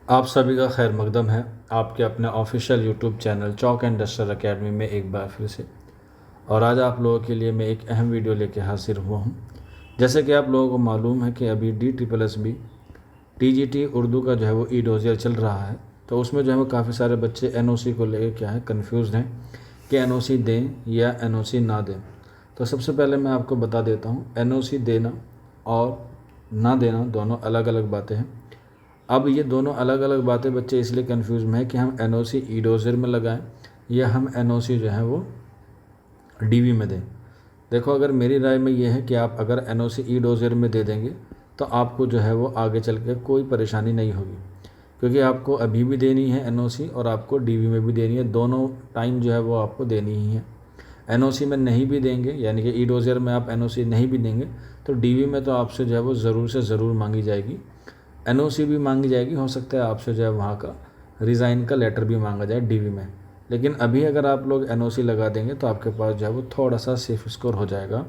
आप सभी का खैर मकदम है आपके अपने official YouTube channel chalk and duster academy में एक बार फिर से। और आज आप लोगों के लिए मैं एक अहम वीडियो लेके हाजिर हुआ हूँ। जैसे कि आप लोगों को मालूम है कि अभी DSSB TGT उर्दू का जो है वो डोजियर चल रहा है। तो उसमें जो है वो काफ़ी सारे बच्चे NOC को लेकर क्या है कन्फ्यूज़ हैं कि NOC दें या NOC ना दें। तो सबसे पहले मैं आपको बता देता हूँ, NOC देना और ना देना दोनों अलग अलग बातें हैं। अब ये दोनों अलग अलग बातें बच्चे इसलिए कंफ्यूज में है कि हम NOC डोजियर में लगाएं या हम NOC जो है वो DV में दें। देखो, अगर मेरी राय में ये है कि आप अगर NOC डोजियर में दे देंगे तो आपको जो है वो आगे चल के कोई परेशानी नहीं होगी, क्योंकि आपको अभी भी देनी है NOC और आपको DV में भी देनी है। दोनों टाइम जो है वो आपको देनी ही है। NOC में नहीं भी देंगे, यानी कि डोजियर में आप NOC नहीं भी देंगे तो DV में तो आपसे जो है वो ज़रूर से ज़रूर मांगी जाएगी, NOC भी मांगी जाएगी। हो सकता है आपसे जो है वहाँ का रिज़ाइन का लेटर भी मांगा जाए DV में। लेकिन अभी अगर आप लोग NOC लगा देंगे तो आपके पास जो है वो थोड़ा सा सेफ स्कोर हो जाएगा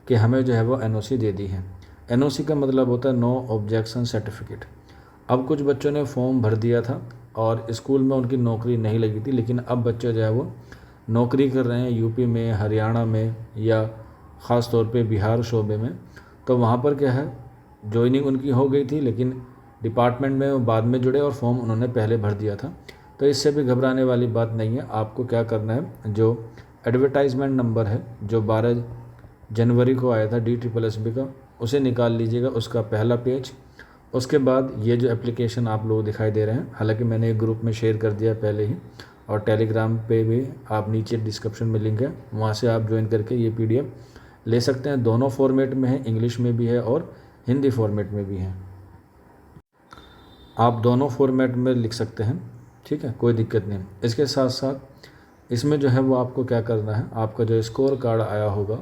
कि हमें जो है वो NOC दे दी है। NOC का मतलब होता है नो ऑब्जेक्शन सर्टिफिकेट। अब कुछ बच्चों ने फॉर्म भर दिया था और स्कूल में उनकी नौकरी नहीं लगी थी, लेकिन अब बच्चे जो है वो नौकरी कर रहे हैं यूपी में, हरियाणा में या ख़ास तौर पे बिहार शोबे में। तो वहाँ पर क्या है, जॉइनिंग उनकी हो गई थी, लेकिन डिपार्टमेंट में वो बाद में जुड़े और फॉर्म उन्होंने पहले भर दिया था। तो इससे भी घबराने वाली बात नहीं है। आपको क्या करना है, जो एडवर्टाइजमेंट नंबर है जो 12 जनवरी को आया था DSSB का, उसे निकाल लीजिएगा, उसका पहला पेज। उसके बाद ये जो एप्लीकेशन आप लोग दिखाई दे रहे हैं, हालांकि मैंने एक ग्रुप में शेयर कर दिया पहले ही, और टेलीग्राम पे भी आप नीचे डिस्क्रिप्शन में लिंक है, वहाँ से आप ज्वाइन करके ये PDF ले सकते हैं। दोनों फॉर्मेट में है, इंग्लिश में भी है और हिंदी फॉर्मेट में भी है। आप दोनों फॉर्मेट में लिख सकते हैं, ठीक है, कोई दिक्कत नहीं। इसके साथ साथ इसमें जो है वो आपको क्या करना है, आपका जो स्कोर कार्ड आया होगा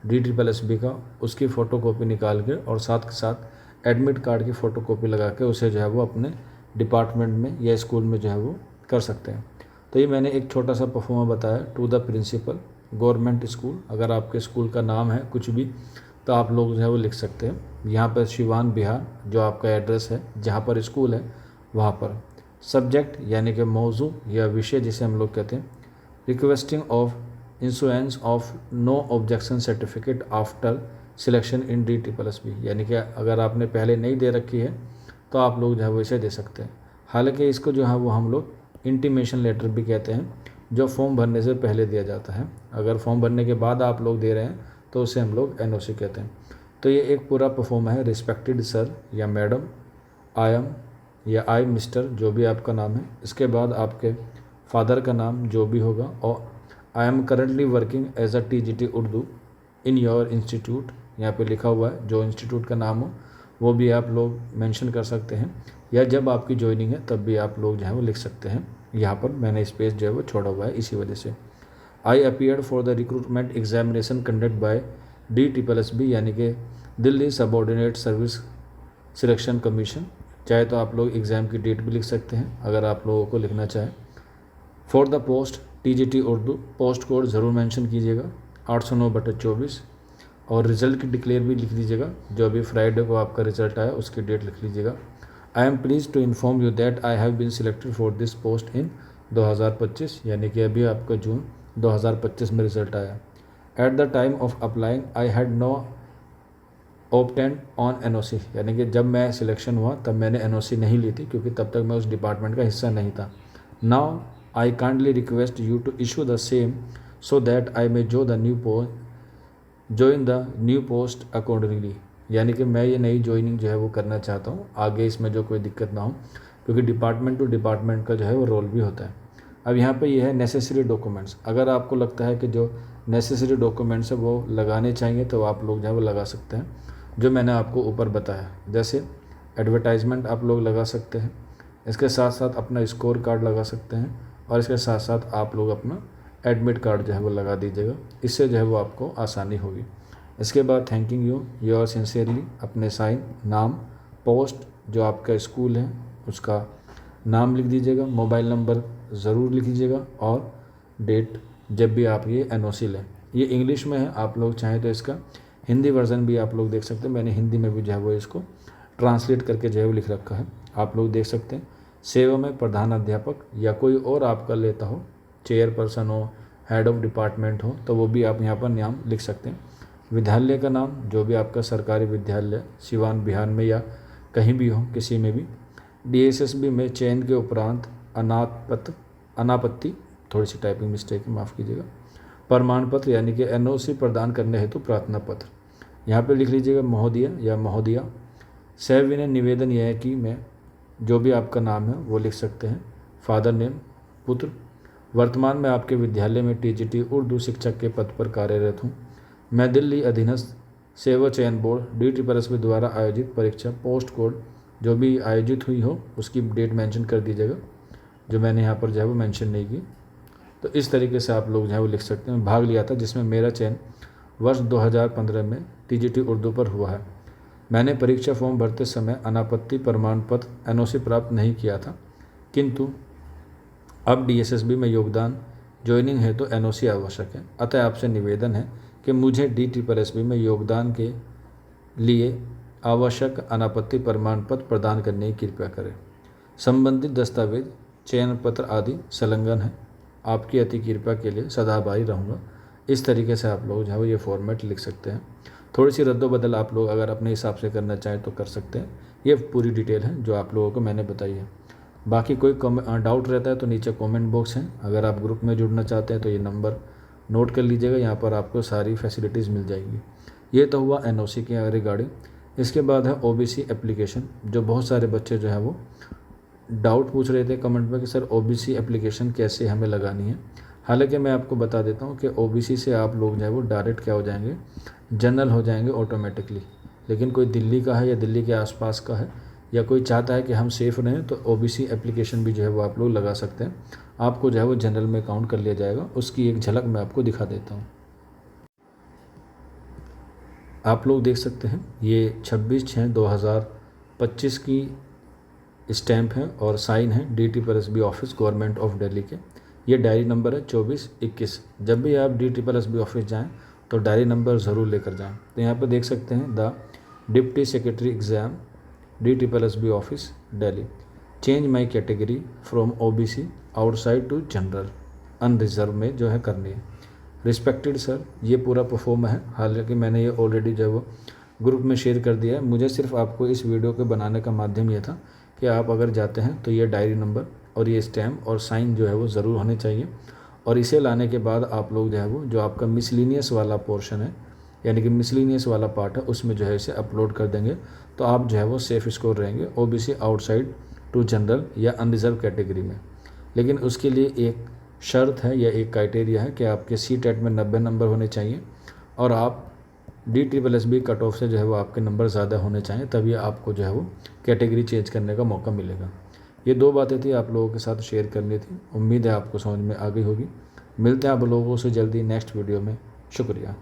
DSSB का, उसकी फ़ोटोकॉपी निकाल के और साथ के साथ एडमिट कार्ड की फ़ोटोकॉपी लगा के उसे जो है वो अपने डिपार्टमेंट में या स्कूल में जो है वो कर सकते हैं। तो ये मैंने एक छोटा सा परफॉर्मा बताया to the principal government school. अगर आपके स्कूल का नाम है कुछ भी तो आप लोग जो है वो लिख सकते हैं। यहाँ पर शिवान बिहार जो आपका एड्रेस है, जहाँ पर स्कूल है वहाँ पर। सब्जेक्ट यानी कि मौजू या विषय जिसे हम लोग कहते हैं, requesting of insurance of no objection certificate after selection in DSSB, यानी कि अगर आपने पहले नहीं दे रखी है तो आप लोग जो है वो इसे दे सकते हैं। हालांकि इसको जो है वो हम लोग इंटीमेशन लेटर भी कहते हैं, जो फॉर्म भरने से पहले दिया जाता है। अगर फॉर्म भरने के बाद आप लोग दे रहे हैं तो उसे हम लोग NOC कहते हैं। तो ये एक पूरा परफॉर्म है, रिस्पेक्टेड सर या मैडम, आई एम या आई मिस्टर, जो भी आपका नाम है। इसके बाद आपके फादर का नाम जो भी होगा, और I am currently working as a TGT Urdu in your institute, यहाँ पे लिखा हुआ है, जो इंस्टीट्यूट का नाम हो वो भी आप लोग मेंशन कर सकते हैं, या जब आपकी ज्वाइनिंग है तब भी आप लोग जो है वो लिख सकते हैं। यहाँ पर मैंने स्पेस जो है वो छोड़ा हुआ है इसी वजह से। आई appeared for the recruitment examination conduct bye DSSB, यानी कि Delhi subordinate service selection commission. चाहे तो आप लोग एग्ज़ाम की डेट भी लिख सकते हैं अगर आप लोगों को लिखना चाहें। For the post TGT Urdu, post code ज़रूर मेंशन कीजिएगा 809/24, और रिज़ल्ट की डिक्लेयर भी लिख दीजिएगा, जो अभी फ्राइडे को आपका रिजल्ट आया उसकी डेट लिख लीजिएगा। I am please to inform you that I have been selected for this post in 2025, यानी कि अभी आपका जून 2025 में रिजल्ट आया। At the time of applying I had no obtained on NOC, यानी कि जब मैं सिलेक्शन हुआ तब मैंने NOC नहीं ली थी, क्योंकि तब तक मैं उस डिपार्टमेंट का हिस्सा नहीं था। Now I kindly request you to issue the same so that I may join the new post accordingly, यानी कि मैं ये नई ज्वाइनिंग जो है वो करना चाहता हूँ, आगे इसमें जो कोई दिक्कत ना हो, क्योंकि डिपार्टमेंट टू डिपार्टमेंट का जो है वो रोल भी होता है। अब यहाँ पे ये है नेसेसरी डॉक्यूमेंट्स। अगर आपको लगता है कि जो नेसेसरी डॉक्यूमेंट्स है वो लगाने चाहिए तो आप लोग जो है वो लगा सकते हैं, जो मैंने आपको ऊपर बताया। जैसे एडवर्टाइजमेंट आप लोग लगा सकते हैं, इसके साथ साथ अपना स्कोर कार्ड लगा सकते हैं, और इसके साथ साथ आप लोग अपना एडमिट कार्ड जो है वो लगा दीजिएगा। इससे जो है वो आपको आसानी होगी। इसके बाद थैंकिंग यू योर सिंसियरली, अपने साइन, नाम, पोस्ट, जो आपका स्कूल है उसका नाम लिख दीजिएगा, मोबाइल नंबर ज़रूर लिख दीजिएगा, और डेट जब भी आप ये NOC लें। ये इंग्लिश में है, आप लोग चाहें तो इसका हिंदी वर्ज़न भी आप लोग देख सकते हैं। मैंने हिंदी में भी जो है वो इसको ट्रांसलेट करके जो है वो लिख रखा है, आप लोग देख सकते हैं। सेवा में प्रधान अध्यापक या कोई और आपका लेता हो, चेयरपर्सन हो, हेड ऑफ डिपार्टमेंट हो, तो वो भी आप यहाँ पर नाम लिख सकते हैं। विद्यालय का नाम जो भी आपका सरकारी विद्यालय सिवान बिहार में या कहीं भी हो, किसी में भी। DSSB में चयन के उपरांत अनापत्ति, थोड़ी सी टाइपिंग मिस्टेक है, माफ़ कीजिएगा, प्रमाण पत्र यानी कि NOC प्रदान करने हेतु प्रार्थना पत्र। यहाँ पे लिख लीजिएगा महोदय या महोदया। सविनय निवेदन यह है कि मैं जो भी आपका नाम है वो लिख सकते हैं। फादर नेम, पुत्र। वर्तमान में आपके विद्यालय में TGT उर्दू शिक्षक के पद पर कार्यरत हूँ। मैं दिल्ली अधीनस्थ सेवा चयन बोर्ड DSSB द्वारा आयोजित परीक्षा पोस्ट कोड जो भी आयोजित हुई हो उसकी डेट मेंशन कर दीजिएगा, जो मैंने यहाँ पर जो है वो मेंशन नहीं की। तो इस तरीके से आप लोग जो है वो लिख सकते हैं। भाग लिया था जिसमें मेरा चयन वर्ष 2015 में TGT उर्दू पर हुआ है। मैंने परीक्षा फॉर्म भरते समय अनापत्ति प्रमाण पत्र NOC प्राप्त नहीं किया था, किंतु अब DSSB में योगदान ज्वाइनिंग है तो NOC आवश्यक है। अतः आपसे निवेदन है कि मुझे DSSB में योगदान के लिए आवश्यक अनापत्ति प्रमाण पत्र प्रदान करने की कृपा करें। संबंधित दस्तावेज, चयन पत्र आदि संलग्न है। आपकी अति कृपा के लिए सदा आभारी रहूँगा। इस तरीके से आप लोग जो है वो ये फॉर्मेट लिख सकते हैं। थोड़ी सी रद्दोबदल आप लोग अगर अपने हिसाब से करना चाहें तो कर सकते हैं। ये पूरी डिटेल है जो आप लोगों को मैंने बताई है। बाकी कोई डाउट रहता है तो नीचे कमेंट बॉक्स है। अगर आप ग्रुप में जुड़ना चाहते हैं तो ये नंबर नोट कर लीजिएगा, यहाँ पर आपको सारी फैसिलिटीज़ मिल जाएगी। ये तो हुआ NOC के रिगार्डिंग। इसके बाद है OBC एप्लीकेशन, जो बहुत सारे बच्चे जो है वो डाउट पूछ रहे थे कमेंट में कि सर OBC एप्लीकेशन कैसे हमें लगानी है। हालांकि मैं आपको बता देता हूँ कि OBC से आप लोग जो है वो डायरेक्ट क्या हो जाएंगे, जनरल हो जाएंगे ऑटोमेटिकली। लेकिन कोई दिल्ली का है या दिल्ली के आसपास का है या कोई चाहता है कि हम सेफ़ रहें तो OBC एप्लीकेशन भी जो है वो आप लोग लगा सकते हैं। आपको जो है वो जनरल में काउंट कर लिया जाएगा। उसकी एक झलक मैं आपको दिखा देता हूँ। आप लोग देख सकते हैं ये 26/6/2025 की स्टैंप है और साइन है DSSB office government of Delhi के। ये डायरी नंबर है 2421। जब भी आप DSSB ऑफिस जाएं तो डायरी नंबर ज़रूर लेकर जाएं। तो यहाँ पर देख सकते हैं the deputy secretary exam DSSB office Delhi, change my category from OBC outside to general unreserved में जो है करनी है। रिस्पेक्टेड सर, ये पूरा परफॉर्म है। हालांकि मैंने ये ऑलरेडी जो है वो ग्रुप में शेयर कर दिया है। मुझे सिर्फ आपको इस वीडियो के बनाने का माध्यम ये था कि आप अगर जाते हैं तो ये डायरी नंबर और ये स्टैम्प और साइन जो है वो ज़रूर होने चाहिए। और इसे लाने के बाद आप लोग जो है वो जो आपका मिसलिनियस वाला पोर्शन है यानी कि मिसलिनियस वाला पार्ट है उसमें जो है इसे अपलोड कर देंगे तो आप जो है वो सेफ़ स्कोर रहेंगे OBC आउटसाइड टू जनरल या अनरिजर्व कैटेगरी में। लेकिन उसके लिए एक शर्त है या एक क्राइटेरिया है कि आपके CTET में 90 नंबर होने चाहिए और आप DSSB कट ऑफ से जो है वो आपके नंबर ज़्यादा होने चाहिए, तभी आपको जो है वो कैटेगरी चेंज करने का मौका मिलेगा। ये 2 बातें थी आप लोगों के साथ शेयर करनी थी। उम्मीद है आपको समझ में आ गई होगी। मिलते हैं आप लोगों से जल्दी नेक्स्ट वीडियो में। शुक्रिया।